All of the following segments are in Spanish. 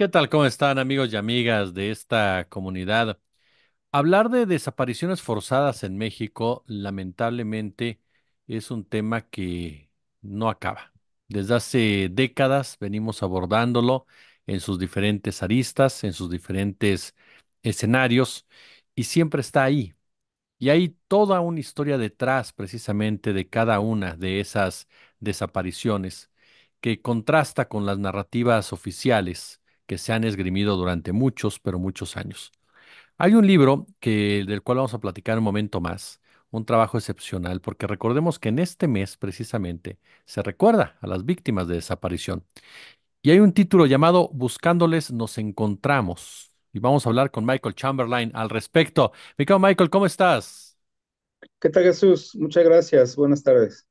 ¿Qué tal? ¿Cómo están amigos y amigas de esta comunidad? Hablar de desapariciones forzadas en México, lamentablemente, es un tema que no acaba. Desde hace décadas venimos abordándolo en sus diferentes aristas, en sus diferentes escenarios, y siempre está ahí. Y hay toda una historia detrás precisamente de cada una de esas desapariciones que contrasta con las narrativas oficiales que se han esgrimido durante muchos, pero muchos años. Hay un libro del cual vamos a platicar un momento más, un trabajo excepcional, porque recordemos que en este mes precisamente se recuerda a las víctimas de desaparición. Y hay un título llamado Buscándoles nos encontramos. Y vamos a hablar con Michael Chamberlain al respecto. Mi querido Michael, ¿cómo estás? ¿Qué tal, Jesús? Muchas gracias. Buenas tardes.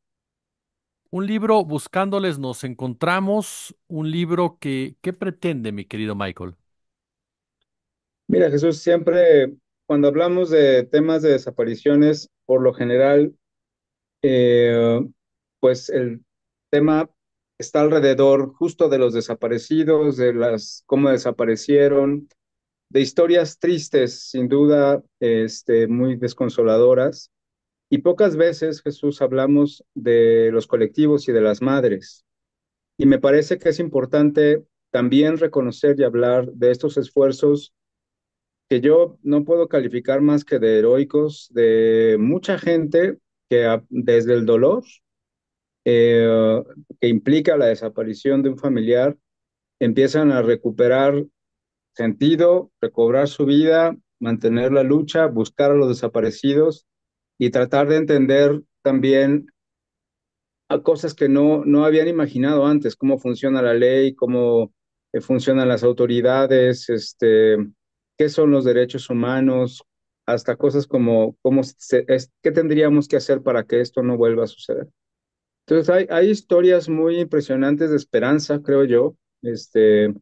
Un libro, Buscándoles nos encontramos, un libro que, ¿qué pretende, mi querido Michael? Mira, Jesús, siempre cuando hablamos de temas de desapariciones, por lo general, eh, pues el tema está alrededor justo de los desaparecidos, de las cómo desaparecieron, de historias tristes, sin duda, muy desconsoladoras. Y pocas veces, Jesús, hablamos de los colectivos y de las madres. Y me parece que es importante también reconocer y hablar de estos esfuerzos que yo no puedo calificar más que de heroicos, de mucha gente que desde el dolor eh, que implica la desaparición de un familiar, empiezan a recuperar sentido, recobrar su vida, mantener la lucha, buscar a los desaparecidos y tratar de entender también a cosas que no habían imaginado antes, cómo funciona la ley, cómo funcionan las autoridades, qué son los derechos humanos, hasta cosas como qué tendríamos que hacer para que esto no vuelva a suceder. Entonces hay historias muy impresionantes de esperanza, creo yo, de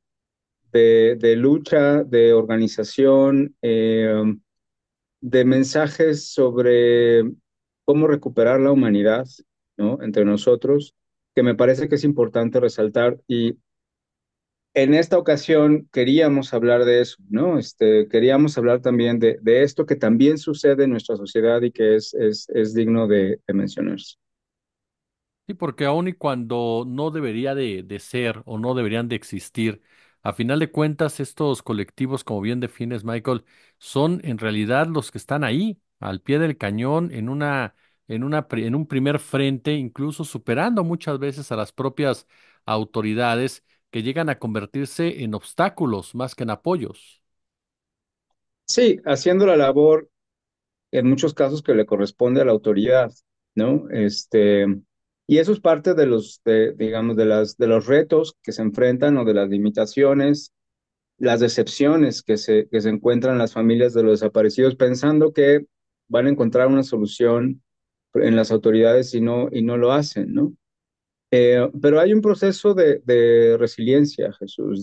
lucha, de organización, de mensajes sobre cómo recuperar la humanidad, ¿no? Entre nosotros, que me parece que es importante resaltar. Y en esta ocasión queríamos hablar de eso, ¿no? Queríamos hablar también de esto que también sucede en nuestra sociedad y que es digno de mencionarse. Sí, porque aun y cuando no debería de ser o no deberían de existir, a final de cuentas estos colectivos, como bien defines, Michael, son en realidad los que están ahí, al pie del cañón, en un primer frente, incluso superando muchas veces a las propias autoridades que llegan a convertirse en obstáculos más que en apoyos. Sí, haciendo la labor en muchos casos que le corresponde a la autoridad, ¿no? Y eso es parte de digamos, de los retos que se enfrentan o de las limitaciones, las decepciones que se encuentran las familias de los desaparecidos pensando que van a encontrar una solución en las autoridades y no lo hacen, ¿no? Pero hay un proceso de resiliencia, Jesús,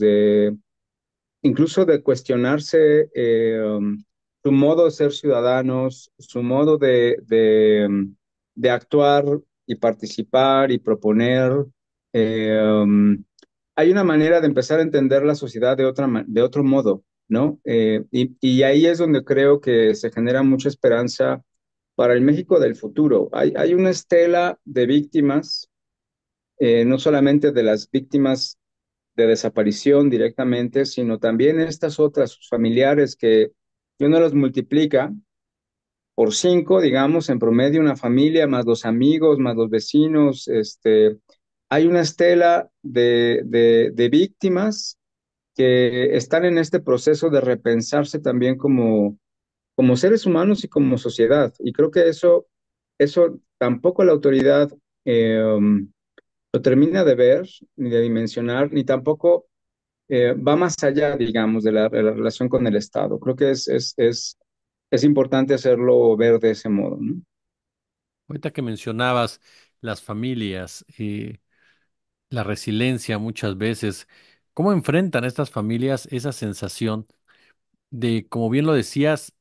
incluso de cuestionarse su modo de ser ciudadanos, su modo de actuar y participar y proponer. Hay una manera de empezar a entender la sociedad de otro modo, ¿no? Y ahí es donde creo que se genera mucha esperanza para el México del futuro. Hay una estela de víctimas, no solamente de las víctimas de desaparición directamente, sino también estas otras, sus familiares que uno los multiplica por cinco, digamos, en promedio una familia, más los amigos, más los vecinos, hay una estela de víctimas que están en este proceso de repensarse también como seres humanos y como sociedad. Y creo que eso tampoco la autoridad lo termina de ver, ni de dimensionar, ni tampoco va más allá, digamos, de la relación con el Estado. Creo que es importante hacerlo ver de ese modo, ¿no? Ahorita que mencionabas las familias, la resiliencia muchas veces, ¿cómo enfrentan estas familias esa sensación de, como bien lo decías,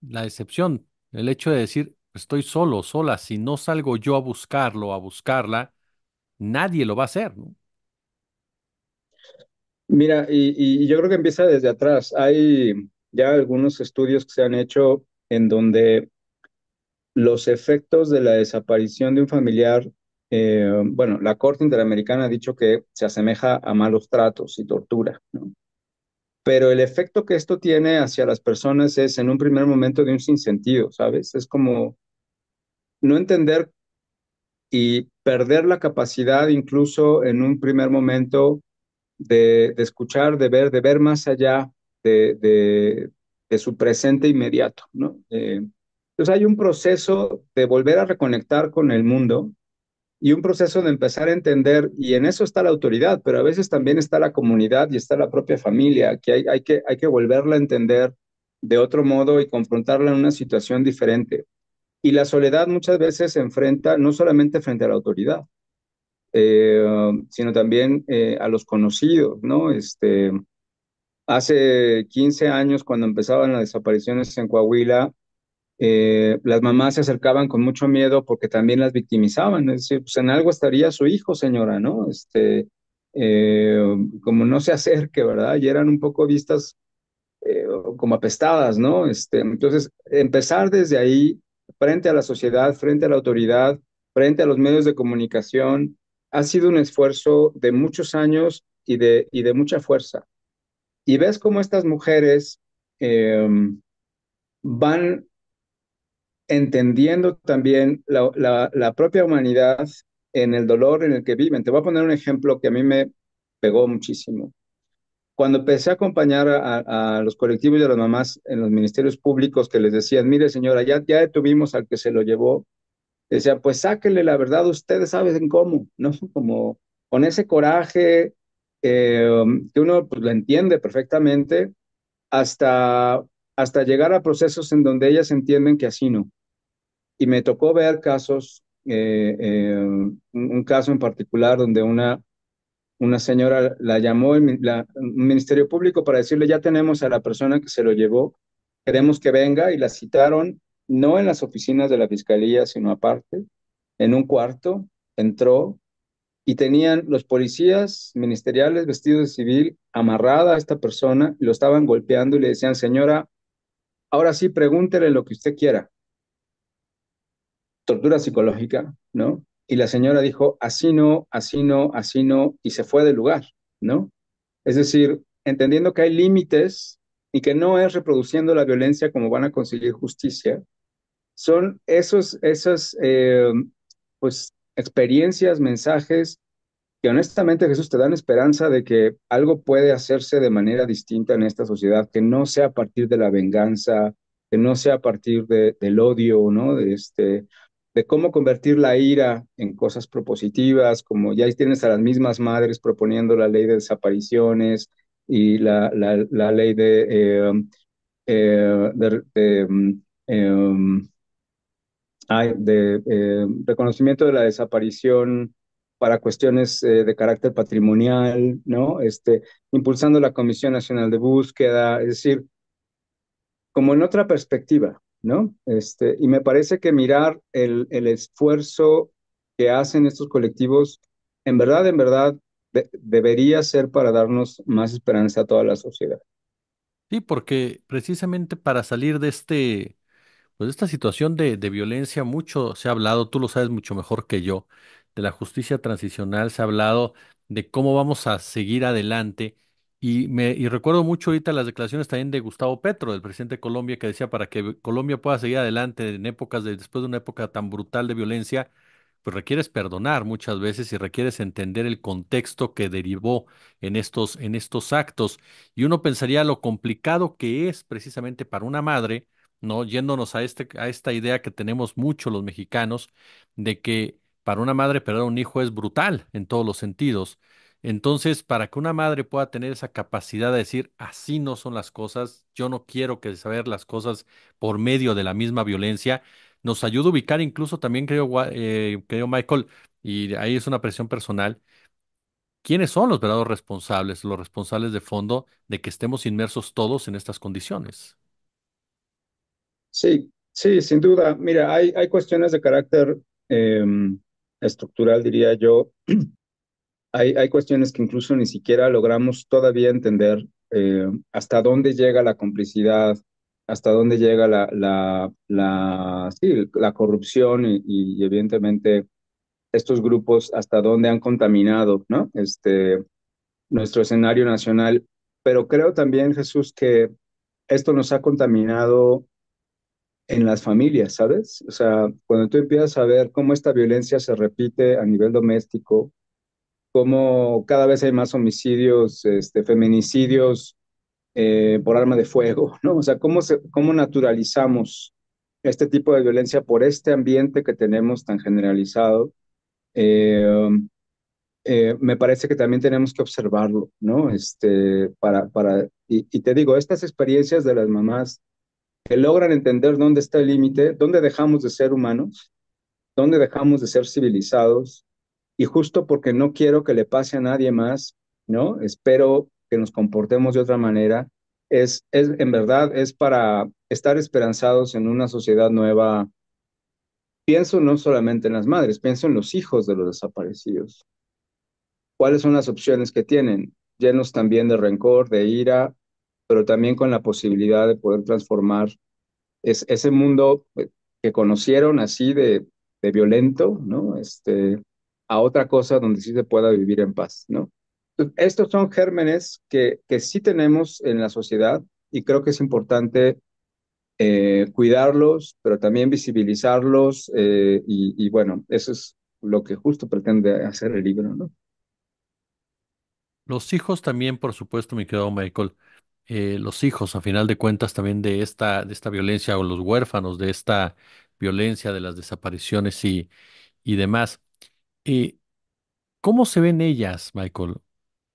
la decepción, el hecho de decir, estoy solo, sola, si no salgo yo a buscarlo, a buscarla, nadie lo va a hacer, ¿no? Mira, y yo creo que empieza desde atrás. Hay ya algunos estudios que se han hecho en donde los efectos de la desaparición de un familiar, bueno, la Corte Interamericana ha dicho que se asemeja a malos tratos y tortura, ¿no? Pero el efecto que esto tiene hacia las personas es en un primer momento de un sinsentido, ¿sabes? Es como no entender y perder la capacidad incluso en un primer momento de escuchar, de ver más allá de, de, de su presente inmediato, ¿no? Entonces hay un proceso de volver a reconectar con el mundo y un proceso de empezar a entender, y en eso está la autoridad, pero a veces también está la comunidad y está la propia familia, que hay que volverla a entender de otro modo y confrontarla en una situación diferente. Y la soledad muchas veces se enfrenta no solamente frente a la autoridad, sino también a los conocidos, ¿no? Hace 15 años, cuando empezaban las desapariciones en Coahuila, las mamás se acercaban con mucho miedo porque también las victimizaban, es decir, pues en algo estaría su hijo, señora, ¿no? Eh, Como no se acerque, ¿verdad? Y eran un poco vistas como apestadas, ¿no? Entonces, empezar desde ahí, frente a la sociedad, frente a la autoridad, frente a los medios de comunicación, ha sido un esfuerzo de muchos años y de mucha fuerza. Y ves cómo estas mujeres eh, van entendiendo también la propia humanidad en el dolor en el que viven. Te voy a poner un ejemplo que a mí me pegó muchísimo. Cuando empecé a acompañar a los colectivos de las mamás en los ministerios públicos que les decían, mire señora, ya detuvimos al que se lo llevó, decía, pues sáquenle la verdad, ustedes saben cómo, ¿no? Como con ese coraje que uno pues, lo entiende perfectamente, hasta, hasta llegar a procesos en donde ellas entienden que así no. Y me tocó ver casos, un caso en particular donde una señora la llamó un ministerio público para decirle, ya tenemos a la persona que se lo llevó, queremos que venga y la citaron, no en las oficinas de la fiscalía, sino aparte, en un cuarto, entró y tenían los policías ministeriales vestidos de civil amarrada a esta persona, y lo estaban golpeando y le decían, señora, ahora sí pregúntele lo que usted quiera, tortura psicológica, ¿no? Y la señora dijo, así no, así no, así no, y se fue del lugar, ¿no? Es decir, entendiendo que hay límites y que no es reproduciendo la violencia como van a conseguir justicia, son esas pues, experiencias, mensajes que honestamente, Jesús, te dan esperanza de que algo puede hacerse de manera distinta en esta sociedad, que no sea a partir de la venganza, que no sea a partir del odio, ¿no? De cómo convertir la ira en cosas propositivas, como ya tienes a las mismas madres proponiendo la ley de desapariciones y la ley eh, reconocimiento de la desaparición para cuestiones de carácter patrimonial, ¿no? Impulsando la Comisión Nacional de Búsqueda, es decir, como en otra perspectiva, ¿no? Y me parece que mirar el esfuerzo que hacen estos colectivos, en verdad, debería ser para darnos más esperanza a toda la sociedad. Sí, porque precisamente para salir de pues esta situación de violencia, mucho se ha hablado, tú lo sabes mucho mejor que yo, de la justicia transicional, se ha hablado de cómo vamos a seguir adelante. Y recuerdo mucho ahorita las declaraciones también de Gustavo Petro, del presidente de Colombia, que decía para que Colombia pueda seguir adelante en épocas después de una época tan brutal de violencia, pues requieres perdonar muchas veces y requieres entender el contexto que derivó en estos actos. Y uno pensaría lo complicado que es precisamente para una madre, ¿no? Yéndonos a esta idea que tenemos mucho los mexicanos, de que para una madre perder a un hijo es brutal en todos los sentidos. Entonces, para que una madre pueda tener esa capacidad de decir, así no son las cosas, yo no quiero que saber las cosas por medio de la misma violencia, nos ayuda a ubicar incluso también, creo Michael, y ahí es una presión personal, quiénes son los verdaderos responsables, los responsables de fondo de que estemos inmersos todos en estas condiciones. Sí, sí, sin duda. Mira, hay cuestiones de carácter eh, estructural, diría yo, hay cuestiones que incluso ni siquiera logramos todavía entender hasta dónde llega la complicidad, hasta dónde llega sí, la corrupción y evidentemente estos grupos hasta dónde han contaminado, ¿no? Nuestro escenario nacional. Pero creo también, Jesús, que esto nos ha contaminado en las familias, ¿sabes? O sea, cuando tú empiezas a ver cómo esta violencia se repite a nivel doméstico, cómo cada vez hay más homicidios, feminicidios por arma de fuego, ¿no? O sea, cómo naturalizamos este tipo de violencia por este ambiente que tenemos tan generalizado. Eh, Me parece que también tenemos que observarlo, ¿no? Y te digo, estas experiencias de las mamás que logran entender dónde está el límite, dónde dejamos de ser humanos, dónde dejamos de ser civilizados, y justo porque no quiero que le pase a nadie más, ¿no? Espero que nos comportemos de otra manera. En verdad, es para estar esperanzados en una sociedad nueva. Pienso no solamente en las madres, pienso en los hijos de los desaparecidos. ¿Cuáles son las opciones que tienen? Llenos también de rencor, de ira, pero también con la posibilidad de poder transformar ese mundo que conocieron así de violento, ¿no? A otra cosa donde sí se pueda vivir en paz, ¿no? Estos son gérmenes que sí tenemos en la sociedad y creo que es importante cuidarlos, pero también visibilizarlos y bueno, eso es lo que justo pretende hacer el libro, ¿no? Los hijos también, por supuesto, mi querido Michael, los hijos, a final de cuentas, también de esta violencia, o los huérfanos de esta violencia, de las desapariciones y demás. Eh, ¿Cómo se ven ellas, Michael?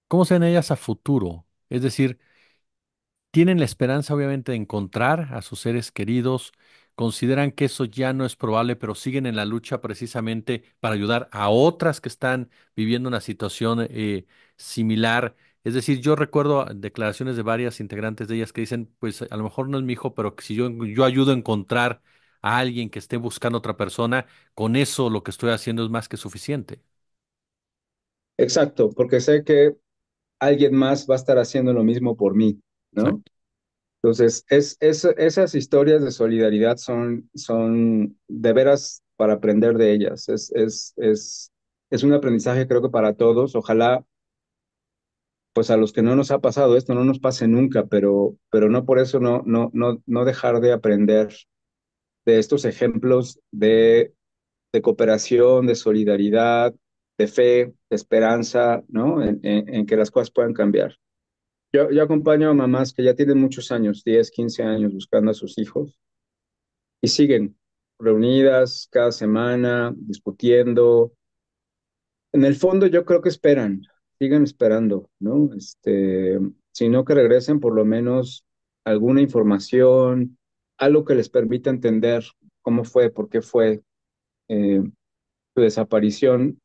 ¿Cómo se ven ellas a futuro? Es decir, tienen la esperanza, obviamente, de encontrar a sus seres queridos, consideran que eso ya no es probable, pero siguen en la lucha precisamente para ayudar a otras que están viviendo una situación similar. Es decir, yo recuerdo declaraciones de varias integrantes de ellas que dicen, pues a lo mejor no es mi hijo, pero que si yo ayudo a encontrar a alguien que esté buscando otra persona, con eso lo que estoy haciendo es más que suficiente. Exacto, porque sé que alguien más va a estar haciendo lo mismo por mí, ¿no? Exacto. Entonces, esas historias de solidaridad son de veras para aprender de ellas. Es un aprendizaje creo que para todos. Ojalá, pues a los que no nos ha pasado esto, no nos pase nunca, pero no por eso no dejar de aprender de estos ejemplos de cooperación, de solidaridad, de fe, de esperanza, ¿no? En que las cosas puedan cambiar. Yo acompaño a mamás que ya tienen muchos años, 10, 15 años, buscando a sus hijos y siguen reunidas cada semana, discutiendo. En el fondo yo creo que esperan, siguen esperando, ¿no? Si no que regresen por lo menos alguna información, algo que les permita entender cómo fue, por qué fue su desaparición,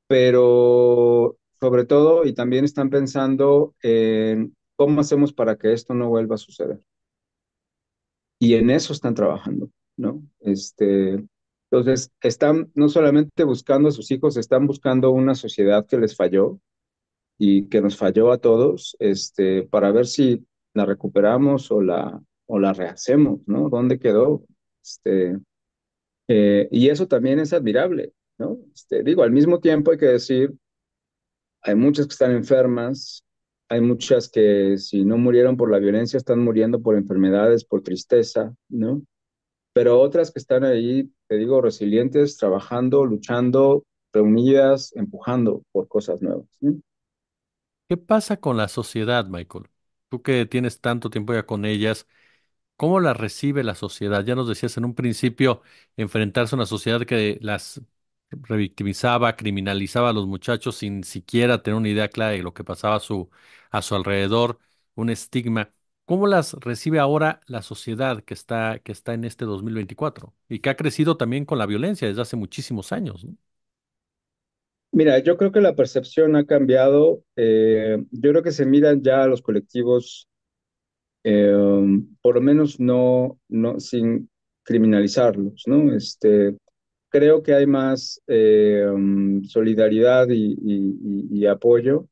pero sobre todo, y también están pensando en cómo hacemos para que esto no vuelva a suceder. Y en eso están trabajando, ¿no? Entonces, están no solamente buscando a sus hijos, están buscando una sociedad que les falló y que nos falló a todos, para ver si la recuperamos o la rehacemos, ¿no? ¿Dónde quedó? Este, y eso también es admirable, ¿no? Digo, al mismo tiempo hay que decir, hay muchas que están enfermas, hay muchas que si no murieron por la violencia están muriendo por enfermedades, por tristeza, ¿no? Pero otras que están ahí, te digo, resilientes, trabajando, luchando, reunidas, empujando por cosas nuevas, ¿no? ¿Qué pasa con la sociedad, Michael? Tú que tienes tanto tiempo ya con ellas. ¿Cómo la recibe la sociedad? Ya nos decías en un principio, enfrentarse a una sociedad que las revictimizaba, criminalizaba a los muchachos sin siquiera tener una idea clara de lo que pasaba a su alrededor, un estigma. ¿Cómo las recibe ahora la sociedad que está en este 2024 y que ha crecido también con la violencia desde hace muchísimos años, ¿no? Mira, yo creo que la percepción ha cambiado. Yo creo que se miran ya a los colectivos, eh, por lo menos no sin criminalizarlos, ¿no? creo que hay más solidaridad y apoyo.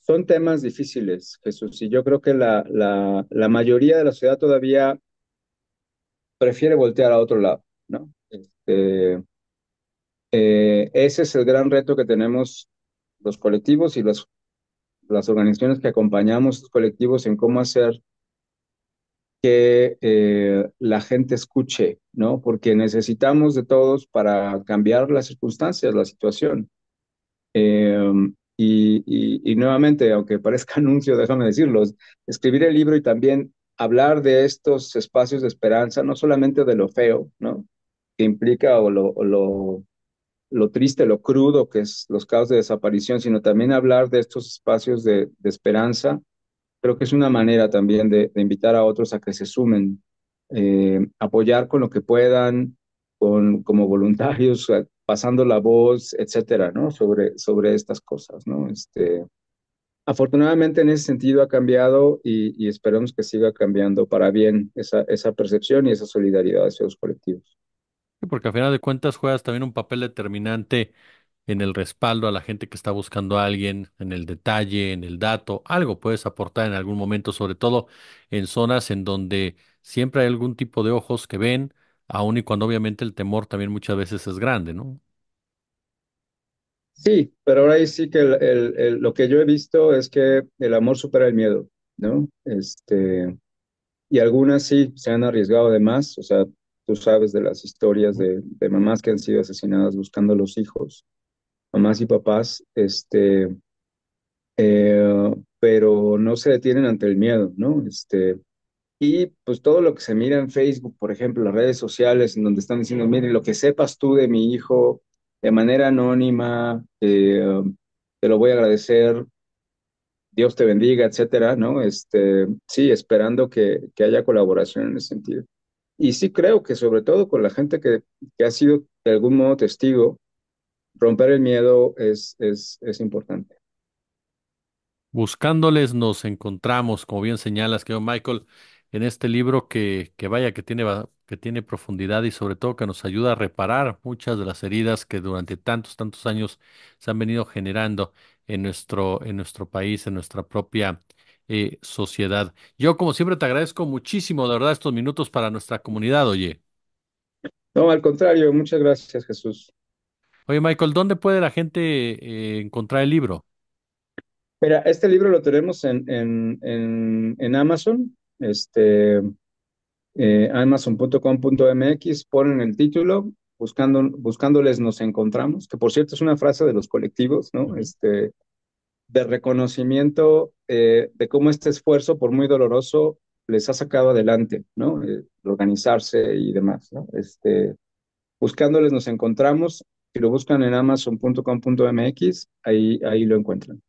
Son temas difíciles, Jesús, y yo creo que la mayoría de la sociedad todavía prefiere voltear a otro lado, ¿no? Ese es el gran reto que tenemos los colectivos y las organizaciones que acompañamos a estos colectivos en cómo hacer que la gente escuche, ¿no? Porque necesitamos de todos para cambiar las circunstancias, la situación. Eh, y nuevamente, aunque parezca anuncio, déjame decirlo, escribir el libro y también hablar de estos espacios de esperanza, no solamente de lo feo, ¿no? Que implica lo triste, lo crudo que es los casos de desaparición, sino también hablar de estos espacios de esperanza. Creo que es una manera también de invitar a otros a que se sumen, apoyar con lo que puedan, como voluntarios, pasando la voz, etcétera, ¿no? Sobre estas cosas, ¿no? Afortunadamente en ese sentido ha cambiado y esperamos que siga cambiando para bien esa percepción y esa solidaridad hacia los colectivos. Sí, porque al final de cuentas juegas también un papel determinante en el respaldo a la gente que está buscando a alguien, en el detalle, en el dato, algo puedes aportar en algún momento, sobre todo en zonas en donde siempre hay algún tipo de ojos que ven, aun y cuando obviamente el temor también muchas veces es grande, ¿no? Sí, pero ahora ahí sí que lo que yo he visto es que el amor supera el miedo, ¿no? Y algunas sí se han arriesgado de más, o sea, tú sabes de las historias Ujú. de mamás que han sido asesinadas buscando a los hijos, mamás y papás, pero no se detienen ante el miedo, ¿no? Y pues todo lo que se mira en Facebook, por ejemplo, las redes sociales, en donde están diciendo, mire, lo que sepas tú de mi hijo de manera anónima, te lo voy a agradecer, Dios te bendiga, etcétera, ¿no? Sí, esperando que haya colaboración en ese sentido. Y sí creo que sobre todo con la gente que ha sido de algún modo testigo, romper el miedo es importante. Buscándoles nos encontramos, como bien señalas, que Michael, en este libro que vaya, que tiene, que tiene profundidad y sobre todo que nos ayuda a reparar muchas de las heridas que durante tantos, tantos años se han venido generando en nuestro país, en nuestra propia sociedad. Yo, como siempre, te agradezco muchísimo, de verdad, estos minutos para nuestra comunidad, oye. No, al contrario, muchas gracias, Jesús. Oye, Michael, ¿dónde puede la gente encontrar el libro? Mira, este libro lo tenemos en Amazon, amazon.com.mx, ponen el título, buscándoles nos encontramos, que por cierto es una frase de los colectivos, ¿no? Ujú. De reconocimiento de cómo este esfuerzo, por muy doloroso, les ha sacado adelante, ¿no? Organizarse y demás, ¿no? Buscándoles nos encontramos, si lo buscan en amazon.com.mx, ahí lo encuentran.